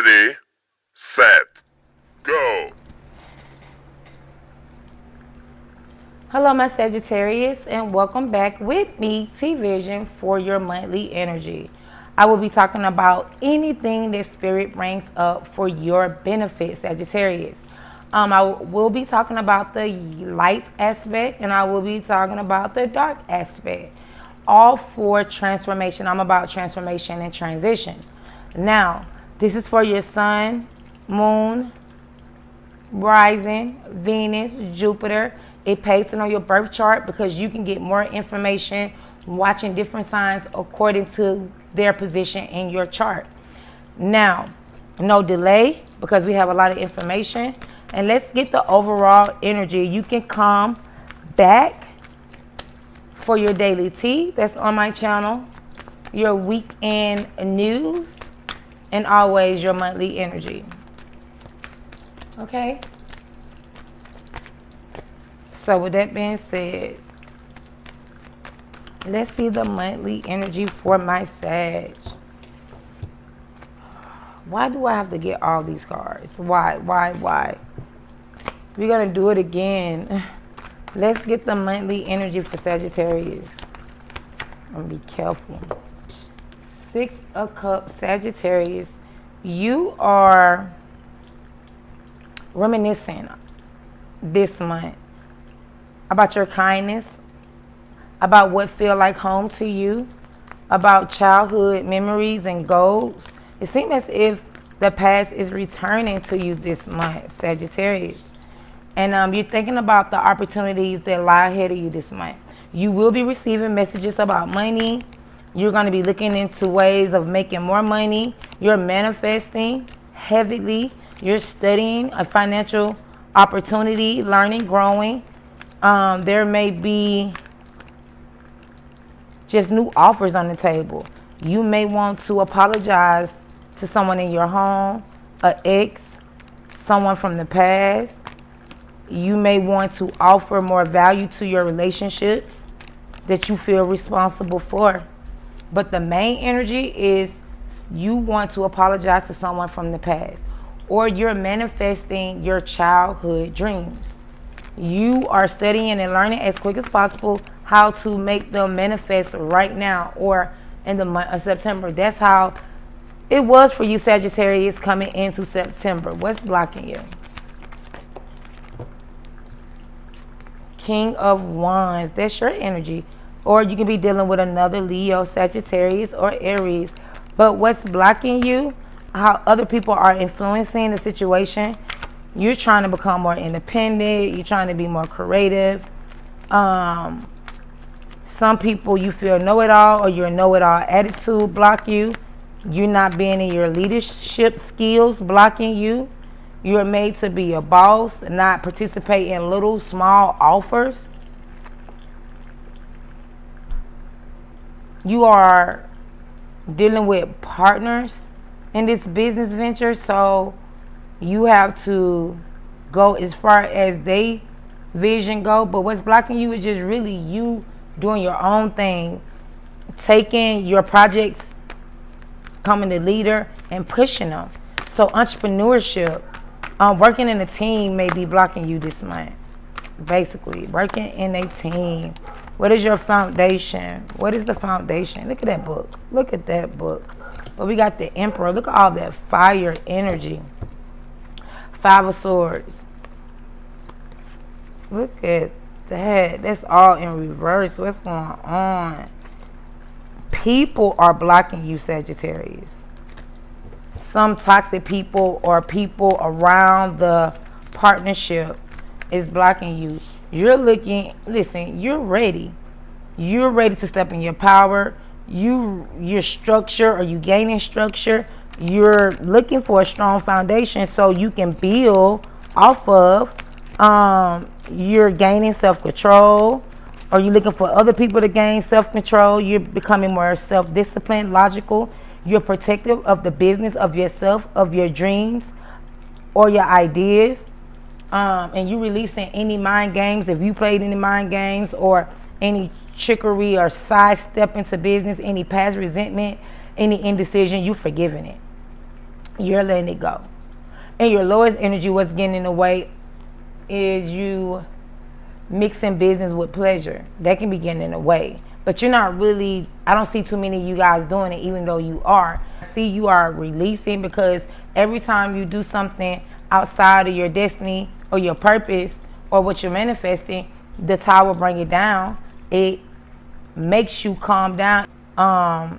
Ready, set, go. Hello, my Sagittarius, and welcome back with me, T-Vision, for your monthly energy. I will be talking about anything that Spirit brings up for your benefit, Sagittarius. I will be talking about the light aspect, and I will be talking about the dark aspect. All for transformation. I'm about transformation and transitions. Now, this is for your sun, moon, rising, Venus, Jupiter. It pays to know your birth chart because you can get more information watching different signs according to their position in your chart. Now, no delay because we have a lot of information. And let's get the overall energy. You can come back for your daily tea that's on my channel, your weekend news, and always your monthly energy. Okay? So with that being said, let's see the monthly energy for my Sag. Why do I have to get all these cards? Why? We're going to do it again. Let's get the monthly energy for Sagittarius. I'm going to be careful. 6 of Cups, Sagittarius. You are reminiscing this month about your kindness, about what feel like home to you, about childhood memories and goals. It seems as if the past is returning to you this month, Sagittarius. And you're thinking about the opportunities that lie ahead of you this month. You will be receiving messages about money. You're going to be looking into ways of making more money. You're manifesting heavily. You're studying a financial opportunity, learning, growing. There may be just new offers on the table. You may want to apologize to someone in your home, an ex, someone from the past. You may want to offer more value to your relationships that you feel responsible for. But the main energy is you want to apologize to someone from the past, or you're manifesting your childhood dreams. You are studying and learning as quick as possible how to make them manifest right now or in the month of September. That's how it was for you, Sagittarius, coming into September. What's blocking you? King of Wands. That's your energy. Or you can be dealing with another Leo, Sagittarius, or Aries. But what's blocking you, how other people are influencing the situation. You're trying to become more independent. You're trying to be more creative. Some people you feel know-it-all or your know-it-all attitude block you. You're not being in your leadership skills blocking you. You're made to be a boss, not participate in little, small offers. You are dealing with partners in this business venture, so you have to go as far as they vision go. But what's blocking you is just really you doing your own thing, taking your projects, becoming the leader, and pushing them. So entrepreneurship, working in a team may be blocking you this month. Basically, working in a team. What is your foundation? What is the foundation? Look at that book. Look at that book. But we got the Emperor. Look at all that fire energy. 5 of Swords. Look at that. That's all in reverse. What's going on? People are blocking you, Sagittarius. Some toxic people or people around the partnership is blocking you. You're looking, listen, you're ready. You're ready to step in your power. Your structure, or you gaining structure. You're looking for a strong foundation so you can build off of. You're gaining self-control, or you're looking for other people to gain self-control. You're becoming more self-disciplined, logical. You're protective of the business of yourself, of your dreams, or your ideas. And you releasing any mind games, if you played any mind games, or any trickery or sidestep into business, any past resentment, any indecision, you forgiving it. You're letting it go. And your lowest energy, what's getting in the way is you mixing business with pleasure. That can be getting in the way. But you're not really, I don't see too many of you guys doing it, even though you are. I see you are releasing, because every time you do something outside of your destiny or your purpose or what you're manifesting, the tower will bring it down. It makes you calm down.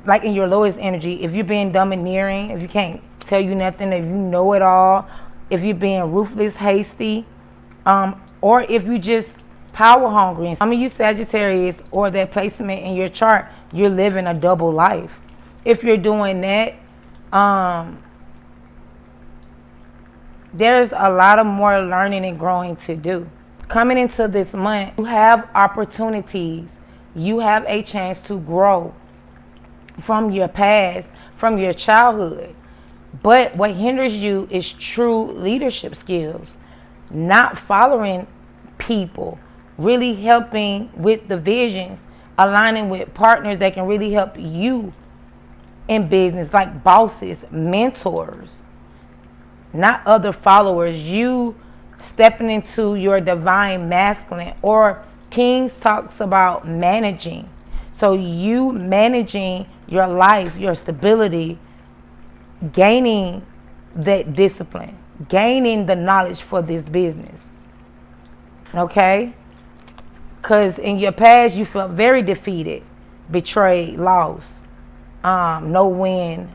Like in your lowest energy, if you're being domineering, if you can't tell you nothing, if you know it all, if you're being ruthless, hasty, or if you just power hungry. And some of you Sagittarius, or that placement in your chart, you're living a double life. If you're doing that, there's a lot of more learning and growing to do. Coming into this month, you have opportunities. You have a chance to grow from your past, from your childhood. But what hinders you is true leadership skills, not following people, really helping with the visions, aligning with partners that can really help you in business, like bosses, mentors, not other followers. You stepping into your divine masculine, or Kings talks about managing. So you managing your life, your stability, gaining that discipline, gaining the knowledge for this business. Okay? Because in your past, you felt very defeated, betrayed, lost, no win,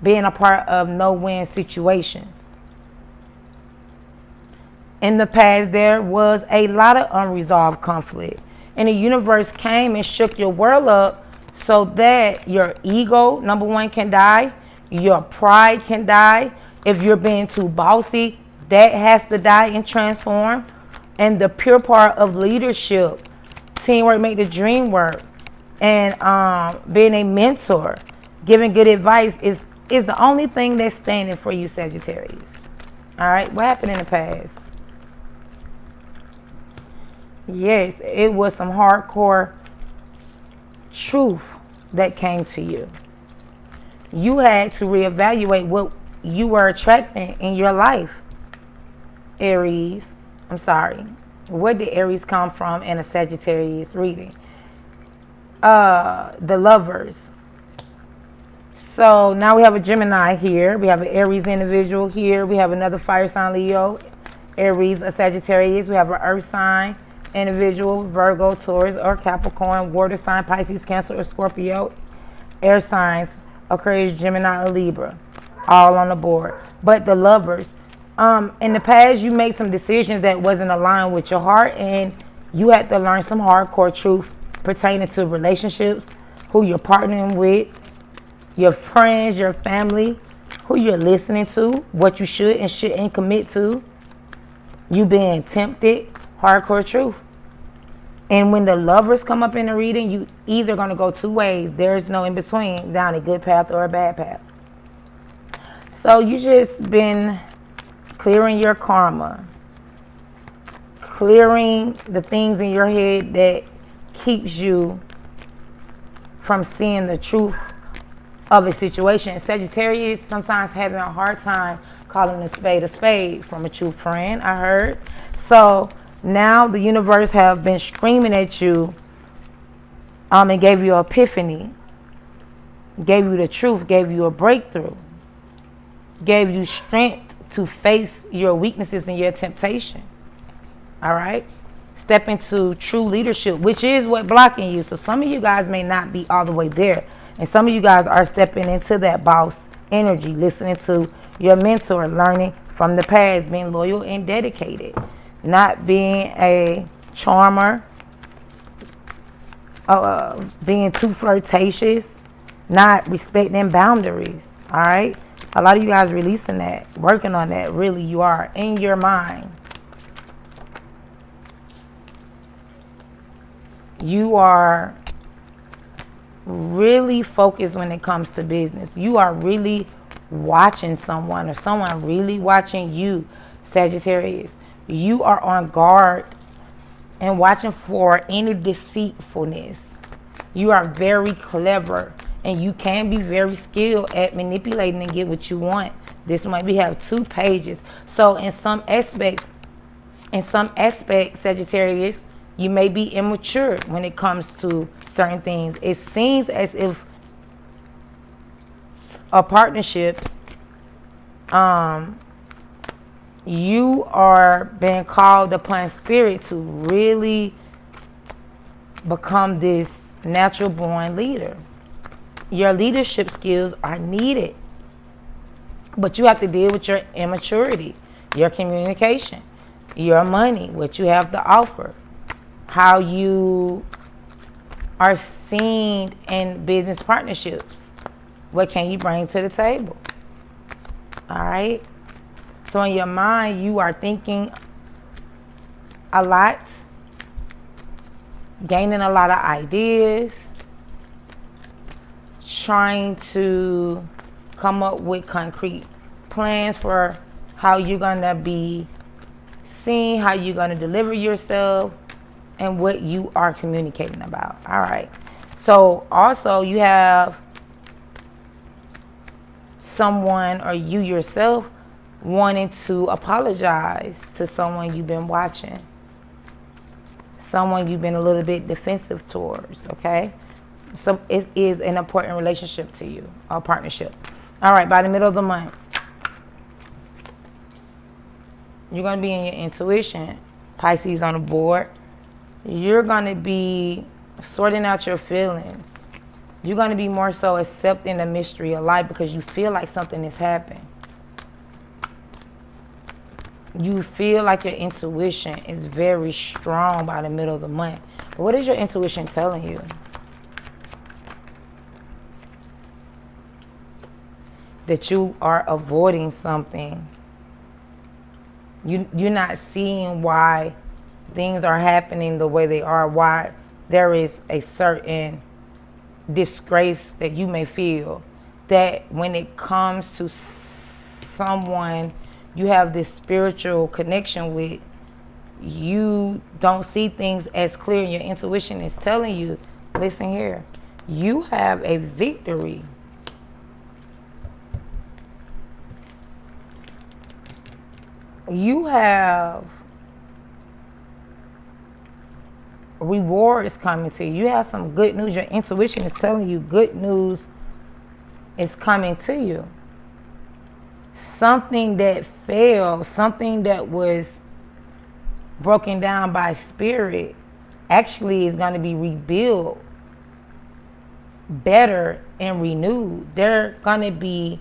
being a part of no win situations. In the past, there was a lot of unresolved conflict. And the universe came and shook your world up so that your ego, number one, can die. Your pride can die. If you're being too bossy, that has to die and transform. And the pure part of leadership, teamwork make the dream work, and being a mentor, giving good advice is the only thing that's standing for you, Sagittarius. All right, what happened in the past? Yes, it was some hardcore truth that came to you. You had to reevaluate what you were attracting in your life. Aries, I'm sorry. Where did Aries come from in a Sagittarius reading? The Lovers. So now we have a Gemini here. We have an Aries individual here. We have another fire sign, Leo. Aries, a Sagittarius. We have an earth sign individual, Virgo, Taurus, or Capricorn, water sign, Pisces, Cancer, or Scorpio, air signs, Aquarius, Gemini, or Libra, all on the board. But the Lovers, in the past, you made some decisions that wasn't aligned with your heart, and you had to learn some hardcore truth pertaining to relationships, who you're partnering with, your friends, your family, who you're listening to, what you should and shouldn't commit to, you being tempted, hardcore truth. And when the Lovers come up in the reading, you either going to go two ways. There's no in between, down a good path or a bad path. So you just been clearing your karma, clearing the things in your head that keeps you from seeing the truth of a situation. Sagittarius sometimes having a hard time calling a spade from a true friend, I heard. So now the universe have been screaming at you and gave you an epiphany, gave you the truth, gave you a breakthrough, gave you strength to face your weaknesses and your temptation. All right? Step into true leadership, which is what blocking you. So some of you guys may not be all the way there. And some of you guys are stepping into that boss energy, listening to your mentor, learning from the past, being loyal and dedicated, not being a charmer, being too flirtatious, not respecting boundaries. All right? A lot of you guys releasing that, working on that. Really, you are in your mind. You are really focused when it comes to business. You are really watching someone, or someone really watching you, Sagittarius. You are on guard and watching for any deceitfulness. You are very clever, and you can be very skilled at manipulating and get what you want. This month we have 2 pages. So in some aspects, Sagittarius, you may be immature when it comes to certain things. It seems as if a partnerships, you are being called upon spirit to really become this natural born leader. Your leadership skills are needed, but you have to deal with your immaturity, your communication, your money, what you have to offer, how you are seen in business partnerships. What can you bring to the table? All right. So in your mind, you are thinking a lot, gaining a lot of ideas, trying to come up with concrete plans for how you're going to be seen, how you're going to deliver yourself, and what you are communicating about. All right. So also you have someone or you yourself wanting to apologize to someone you've been watching, someone you've been a little bit defensive towards, okay? So it is an important relationship to you, or partnership. All right, by the middle of the month, you're going to be in your intuition. Pisces on the board. You're going to be sorting out your feelings. You're going to be more so accepting the mystery of life because you feel like something is happening. You feel like your intuition is very strong by the middle of the month. But what is your intuition telling you? That you are avoiding something. You're not seeing why things are happening the way they are, why there is a certain disgrace that you may feel, that when it comes to someone you have this spiritual connection with, you don't see things as clear. Your intuition is telling you, listen here, you have a victory. You have rewards coming to you. You have some good news. Your intuition is telling you good news is coming to you. Something that failed, something that was broken down by spirit, actually is going to be rebuilt better and renewed. There's going to be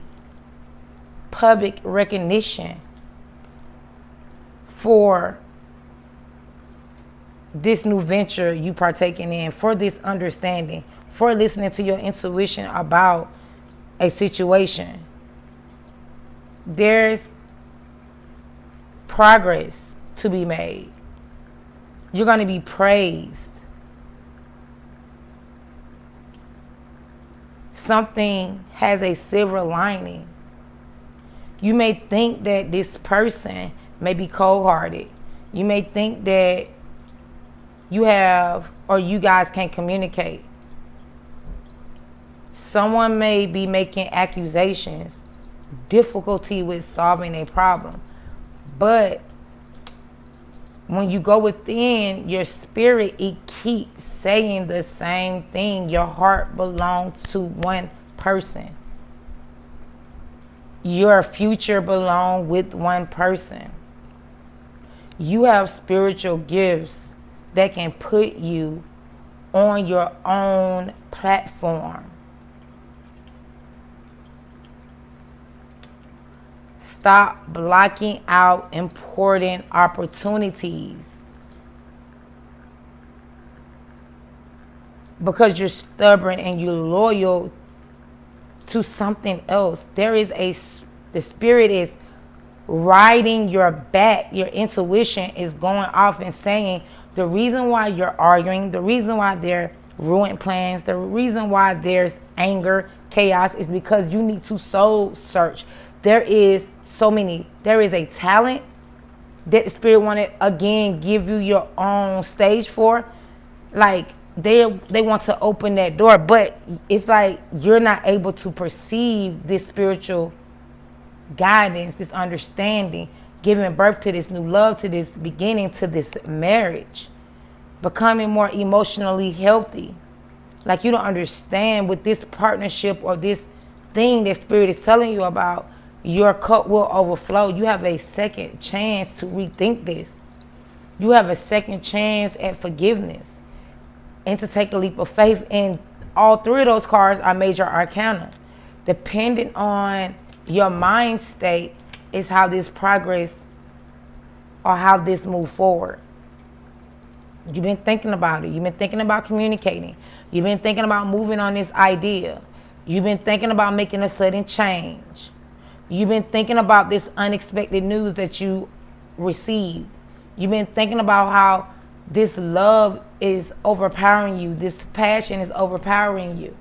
public recognition for this new venture you partaking in, for this understanding, for listening to your intuition about a situation. There's progress to be made. You're going to be praised. Something has a silver lining. You may think that this person may be cold-hearted. You may think that you have, or you guys can't communicate. Someone may be making accusations, difficulty with solving a problem. But when you go within your spirit, it keeps saying the same thing. Your heart belongs to one person. Your future belongs with one person. You have spiritual gifts that can put you on your own platform. Stop blocking out important opportunities because you're stubborn and you're loyal to something else. The spirit is riding your back. Your intuition is going off and saying the reason why you're arguing, the reason why there are ruined plans, the reason why there's anger, chaos is because you need to soul search. There is a talent that the spirit wanted again give you your own stage for. Like they want to open that door, but it's like you're not able to perceive this spiritual guidance, this understanding, giving birth to this new love, to this beginning, to this marriage, becoming more emotionally healthy. Like, you don't understand with this partnership or this thing that Spirit is telling you about, your cup will overflow. You have a second chance to rethink this. You have a second chance at forgiveness and to take a leap of faith. And all three of those cards are major arcana. Depending on your mind state is how this progress or how this move forward. You've been thinking about it. You've been thinking about communicating. You've been thinking about moving on this idea. You've been thinking about making a sudden change. You've been thinking about this unexpected news that you received. You've been thinking about how this love is overpowering you. This passion is overpowering you.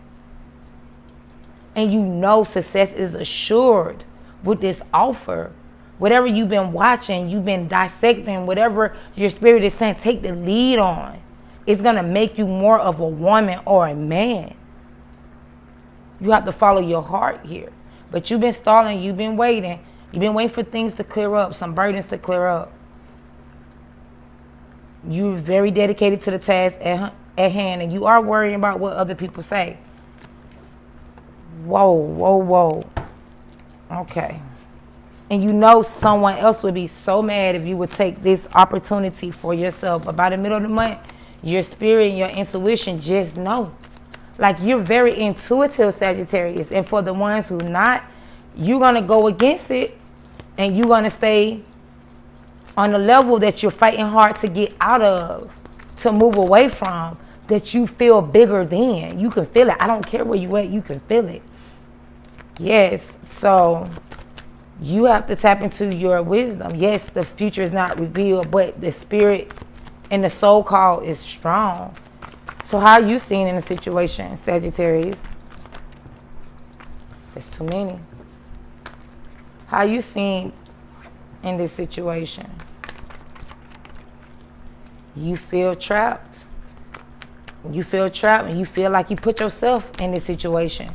And you know success is assured with this offer. Whatever you've been watching, you've been dissecting, whatever your spirit is saying, take the lead on. It's going to make you more of a woman or a man. You have to follow your heart here. But you've been stalling, you've been waiting. You've been waiting for things to clear up, some burdens to clear up. You're very dedicated to the task at hand, and you are worrying about what other people say. Whoa, whoa, whoa. Okay. And you know someone else would be so mad if you would take this opportunity for yourself. But by the middle of the month, your spirit and your intuition just know. Like, you're very intuitive, Sagittarius. And for the ones who not, you're going to go against it. And you're going to stay on the level that you're fighting hard to get out of, to move away from, that you feel bigger than. You can feel it. I don't care where you at, you can feel it. Yes, so you have to tap into your wisdom. Yes, the future is not revealed, but the spirit and the soul call is strong. So how are you seeing in the situation, Sagittarius? There's too many. How are you seeing in this situation? You feel trapped. You feel trapped and you feel like you put yourself in this situation.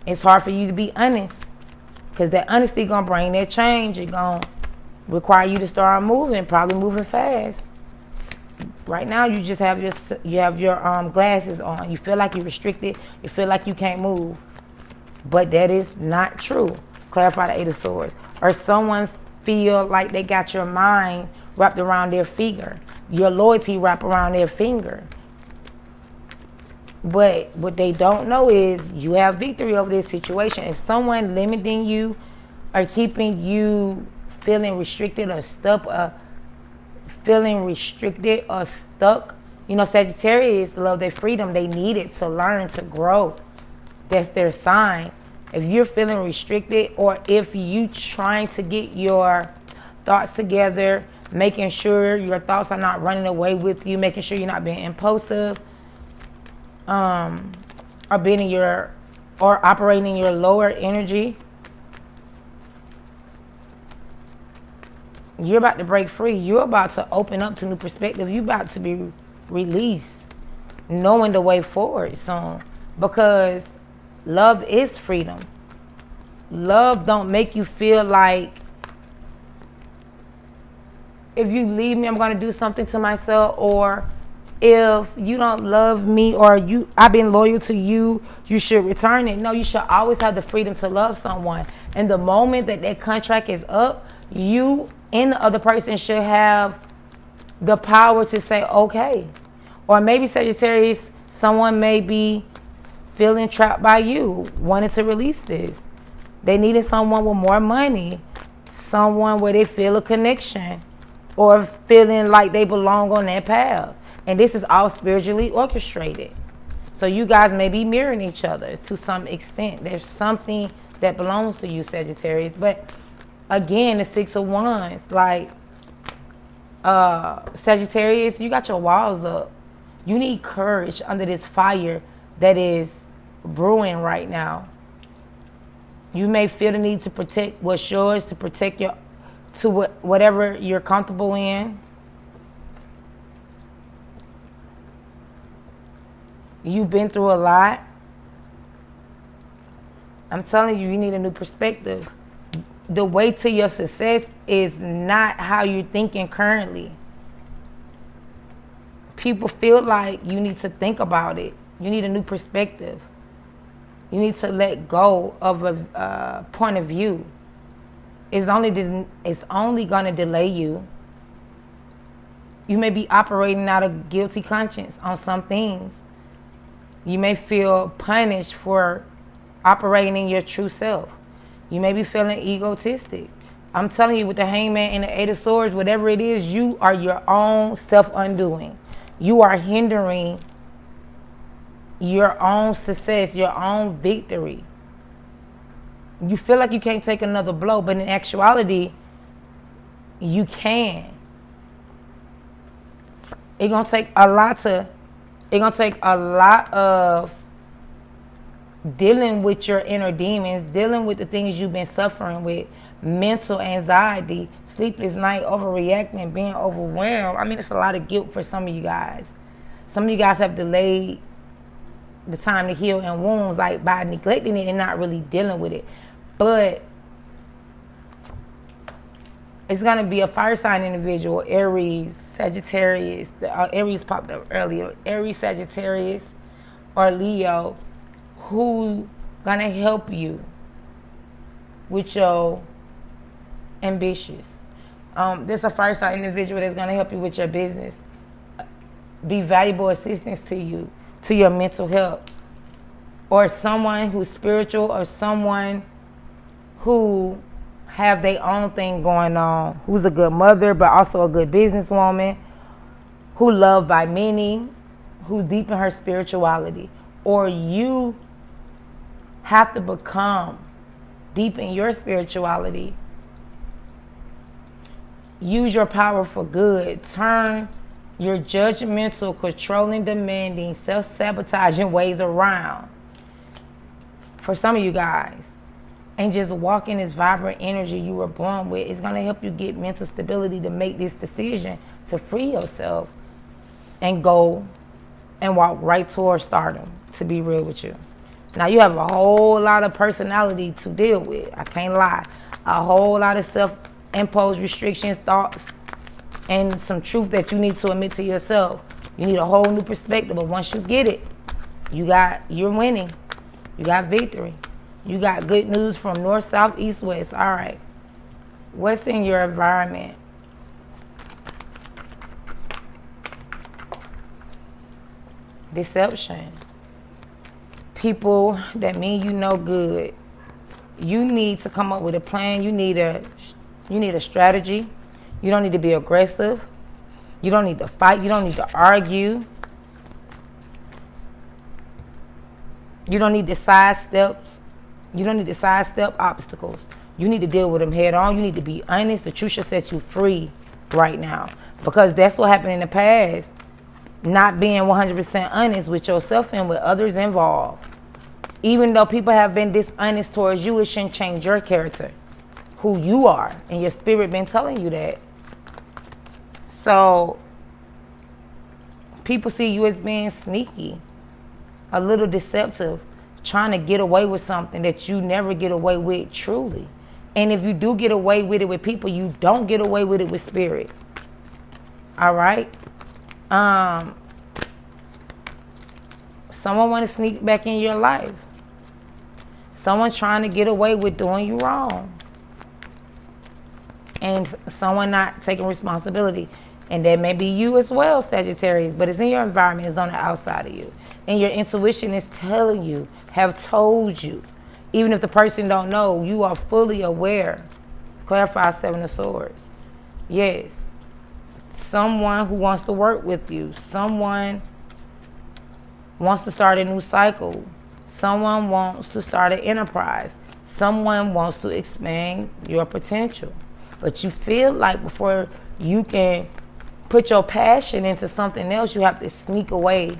It's hard for you to be honest, because that honesty gonna bring that change. It's gonna require you to start moving, probably moving fast. Right now, you just have your glasses on. You feel like you're restricted. You feel like you can't move, but that is not true. Clarify the Eight of Swords. Or someone feel like they got your mind wrapped around their finger, your loyalty wrapped around their finger. But what they don't know is you have victory over this situation. If someone limiting you or keeping you feeling restricted or stuck, you know, Sagittarius love their freedom. They need it to learn, to grow. That's their sign. If you're feeling restricted, or if you trying to get your thoughts together, making sure your thoughts are not running away with you, making sure you're not being impulsive, or being in your, or operating in your lower energy, you're about to break free. You're about to open up to new perspective. You're about to be released, knowing the way forward soon, because love is freedom. Love don't make you feel like, if you leave me, I'm going to do something to myself, or if you don't love me, or I've been loyal to you, you should return it. No, you should always have the freedom to love someone. And the moment that contract is up, you and the other person should have the power to say, okay. Or maybe, Sagittarius, someone may be feeling trapped by you, wanting to release this. They needed someone with more money, someone where they feel a connection, or feeling like they belong on that path. And this is all spiritually orchestrated. So you guys may be mirroring each other to some extent. There's something that belongs to you, Sagittarius. But again, the Six of Wands, like, Sagittarius, you got your walls up. You need courage under this fire that is brewing right now. You may feel the need to protect what's yours, to protect whatever you're comfortable in. You've been through a lot. I'm telling you, you need a new perspective. The way to your success is not how you're thinking currently. People feel like you need to think about it. You need a new perspective. You need to let go of a point of view. It's only going to delay you. You may be operating out of guilty conscience on some things. You may feel punished for operating in your true self. You may be feeling egotistic. I'm telling you, with the Hangman and the Eight of Swords, whatever it is, you are your own self-undoing. You are hindering your own success, your own victory. You feel like you can't take another blow, but in actuality, you can. It's gonna take a lot of dealing with your inner demons, dealing with the things you've been suffering with, mental anxiety, sleepless night, overreacting, being overwhelmed. I mean, it's a lot of guilt for some of you guys. Some of you guys have delayed the time to heal and wounds, like by neglecting it and not really dealing with it. But it's going to be a fire sign individual, Aries, Sagittarius, Aries popped up earlier, Aries, Sagittarius, or Leo, who going to help you with your ambitions. There's a fire sign individual that's going to help you with your business, be valuable assistance to you, to your mental health, or someone who's spiritual, or someone who have their own thing going on, who's a good mother but also a good businesswoman, who loved by many, who's deep in her spirituality. Or you have to become deep in your spirituality. Use your power for good. Turn your judgmental, controlling, demanding, self-sabotaging ways around. For some of you guys, and just walk in this vibrant energy you were born with. It's going to help you get mental stability to make this decision to free yourself and go and walk right towards stardom, to be real with you. Now, you have a whole lot of personality to deal with. I can't lie. A whole lot of self-imposed restrictions, thoughts, and some truth that you need to admit to yourself. You need a whole new perspective. But once you get it, you're winning. You got victory. You got good news from north, south, east, west. All right. What's in your environment? Deception. People that mean you no good. You need to come up with a plan. You need a strategy. You don't need to be aggressive. You don't need to fight. You don't need to argue. You don't need to sidestep obstacles. You need to deal with them head on. You need to be honest. The truth should set you free right now. Because that's what happened in the past. Not being 100% honest with yourself and with others involved. Even though people have been dishonest towards you, it shouldn't change your character, who you are, and your spirit been telling you that. So, people see you as being sneaky, a little deceptive, trying to get away with something that you never get away with truly. And if you do get away with it with people, you don't get away with it with spirit. All right? Someone want to sneak back in your life. Someone trying to get away with doing you wrong. And someone not taking responsibility. And that may be you as well, Sagittarius, but it's in your environment, it's on the outside of you. And your intuition is telling you, have told you. Even if the person don't know, you are fully aware. Clarify, Seven of Swords. Yes. Someone who wants to work with you. Someone wants to start a new cycle. Someone wants to start an enterprise. Someone wants to expand your potential. But you feel like before you can put your passion into something else, you have to sneak away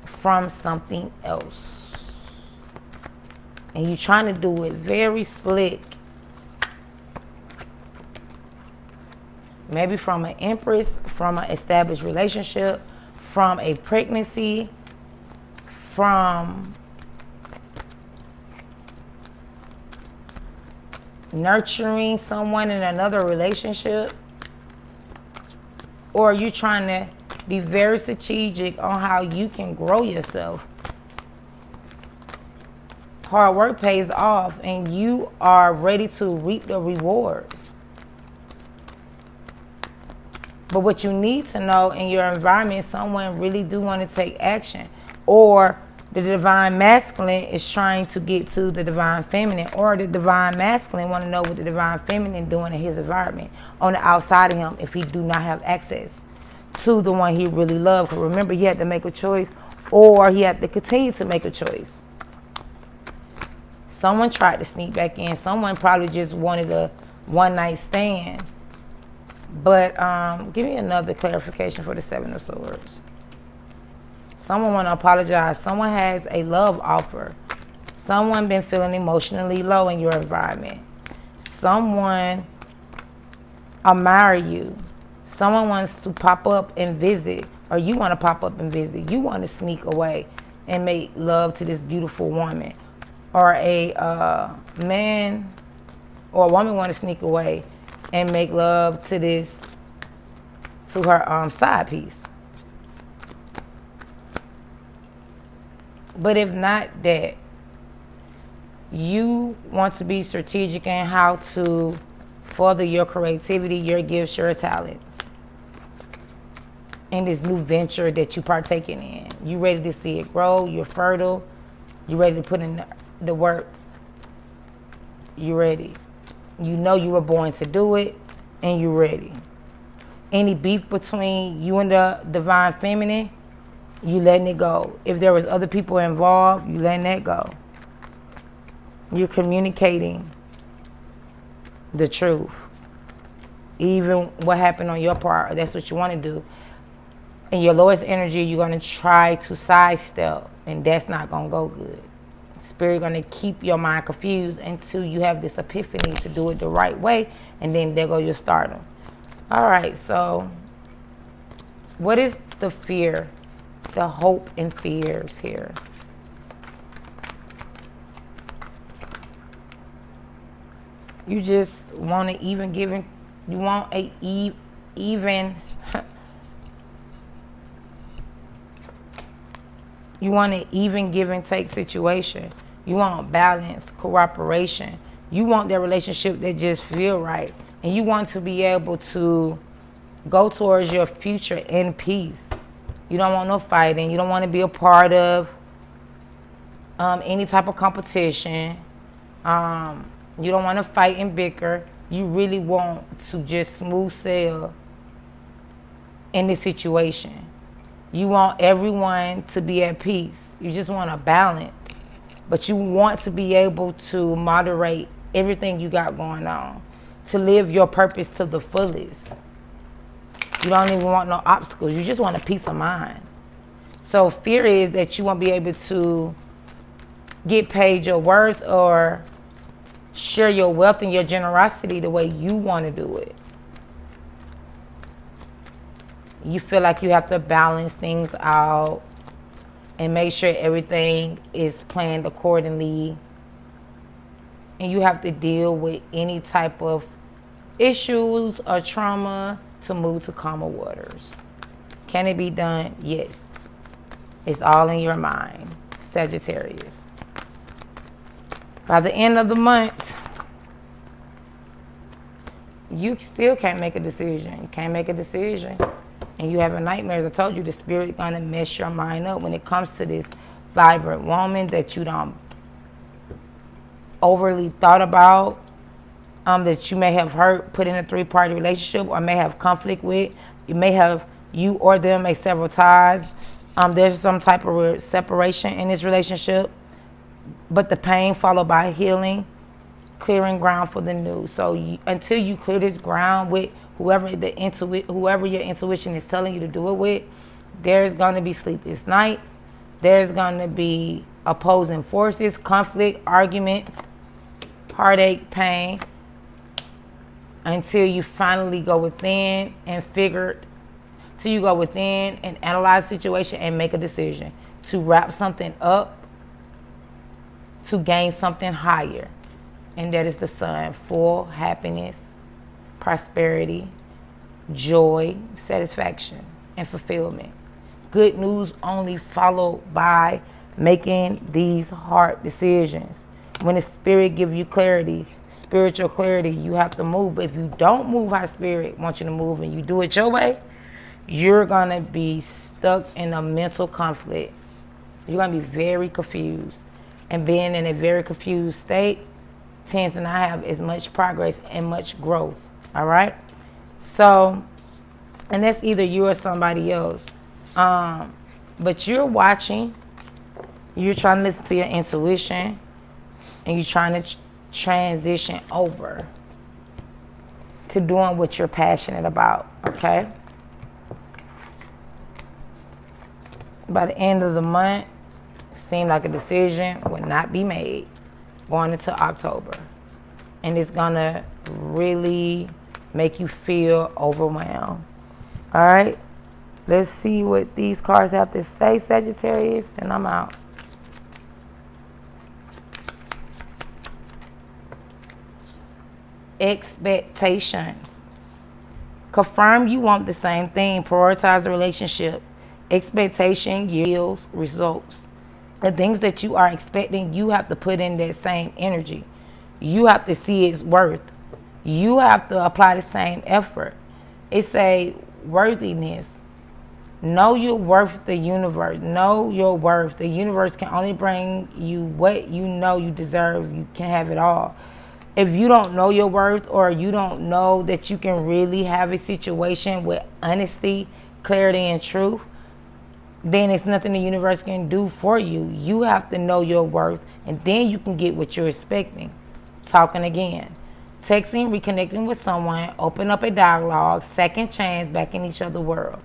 from something else. And you're trying to do it very slick. Maybe from an empress, from an established relationship, from a pregnancy, from nurturing someone in another relationship, or are you trying to be very strategic on how you can grow yourself? Hard work pays off, and you are ready to reap the rewards. But what you need to know in your environment, someone really do want to take action, or the divine masculine is trying to get to the divine feminine, or the divine masculine want to know what the divine feminine doing in his environment on the outside of him if he do not have access to the one he really loved. Because remember, he had to make a choice, or he had to continue to make a choice. Someone tried to sneak back in. Someone probably just wanted a one-night stand. But give me another clarification for the Seven of Swords. Someone want to apologize. Someone has a love offer. Someone been feeling emotionally low in your environment. Someone admire you. Someone wants to pop up and visit, or you want to pop up and visit. You want to sneak away and make love to this beautiful woman. Or a man or a woman want to sneak away and make love to her side piece. But if not that, you want to be strategic in how to further your creativity, your gifts, your talents in this new venture that you're partaking in. You ready to see it grow, you're fertile, you ready to put in the work, you ready. You know you were born to do it, and you're ready. Any beef between you and the divine feminine, you letting it go. If there was other people involved, you letting that go. You're communicating the truth. Even what happened on your part, that's what you want to do. In your lowest energy, you're going to try to sidestep, and that's not going to go good. Spirit going to keep your mind confused until you have this epiphany to do it the right way, and then there go your stardom. All right, so what is the fear, the hope and fears here? You just want to even giving, you want a even, you want an even give and take situation. You want balance, cooperation. You want that relationship that just feel right. And you want to be able to go towards your future in peace. You don't want no fighting. You don't want to be a part of any type of competition. You don't want to fight and bicker. You really want to just smooth sail in this situation. You want everyone to be at peace. You just want a balance. But you want to be able to moderate everything you got going on, to live your purpose to the fullest. You don't even want no obstacles. You just want a peace of mind. So fear is that you won't be able to get paid your worth or share your wealth and your generosity the way you want to do it. You feel like you have to balance things out and make sure everything is planned accordingly. And you have to deal with any type of issues or trauma to move to calmer waters. Can it be done? Yes. It's all in your mind, Sagittarius. By the end of the month, you still can't make a decision. You can't make a decision. And you having nightmares. I told you the spirit gonna mess your mind up when it comes to this vibrant woman that you don't overly thought about, that you may have hurt, put in a three-party relationship, or may have conflict with. You may have, you or them may sever ties. There's some type of separation in this relationship, but the pain followed by healing, clearing ground for the new. So until you clear this ground with whoever your intuition is telling you to do it with, there's going to be sleepless nights. There's going to be opposing forces, conflict, arguments, heartache, pain, until you finally go within and analyze the situation and make a decision to wrap something up, to gain something higher. and that is the sun. Full happiness, prosperity, joy, satisfaction, and fulfillment. Good news only followed by making these hard decisions. When the spirit gives you clarity, spiritual clarity, you have to move. But if you don't move how spirit wants you to move and you do it your way, you're going to be stuck in a mental conflict. You're going to be very confused. And being in a very confused state tends to not have as much progress and much growth. All right? So, and that's either you or somebody else. But you're watching, you're trying to listen to your intuition, and you're trying to transition over to doing what you're passionate about, okay? By the end of the month, it seemed like a decision would not be made going into October. And it's gonna really make you feel overwhelmed. All right? Let's see what these cards have to say, Sagittarius, and I'm out. Expectations. Confirm you want the same thing. Prioritize the relationship. Expectation yields results. The things that you are expecting, you have to put in that same energy. You have to see its worth. You have to apply the same effort. It's a worthiness. Know your worth, the universe. Know your worth. The universe can only bring you what you know you deserve. You can have it all. If you don't know your worth, or you don't know that you can really have a situation with honesty, clarity, and truth, then it's nothing the universe can do for you. You have to know your worth, and then you can get what you're expecting. Talking again. Texting, reconnecting with someone, open up a dialogue, second chance back in each other's world.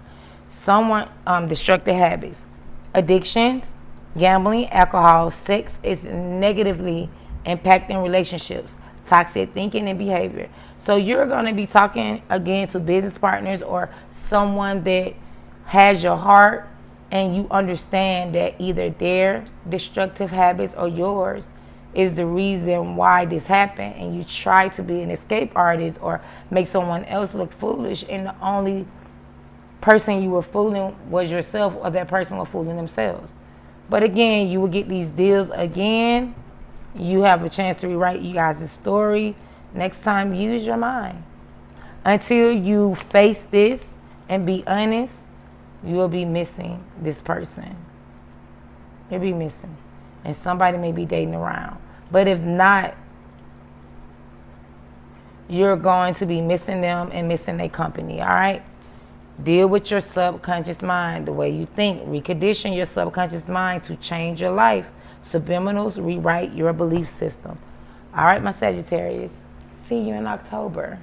Someone, destructive habits. Addictions, gambling, alcohol, sex is negatively impacting relationships. Toxic thinking and behavior. So you're going to be talking again to business partners or someone that has your heart, and you understand that either their destructive habits or yours is the reason why this happened, and you try to be an escape artist or make someone else look foolish, and the only person you were fooling was yourself, or that person was fooling themselves. But again, you will get these deals again. You have a chance to rewrite you guys' story. Next time, use your mind. Until you face this and be honest, you will be missing this person. You'll be missing. And somebody may be dating around. But if not, you're going to be missing them and missing their company, all right? Deal with your subconscious mind, the way you think. Recondition your subconscious mind to change your life. Subliminals rewrite your belief system. All right, my Sagittarius. See you in October.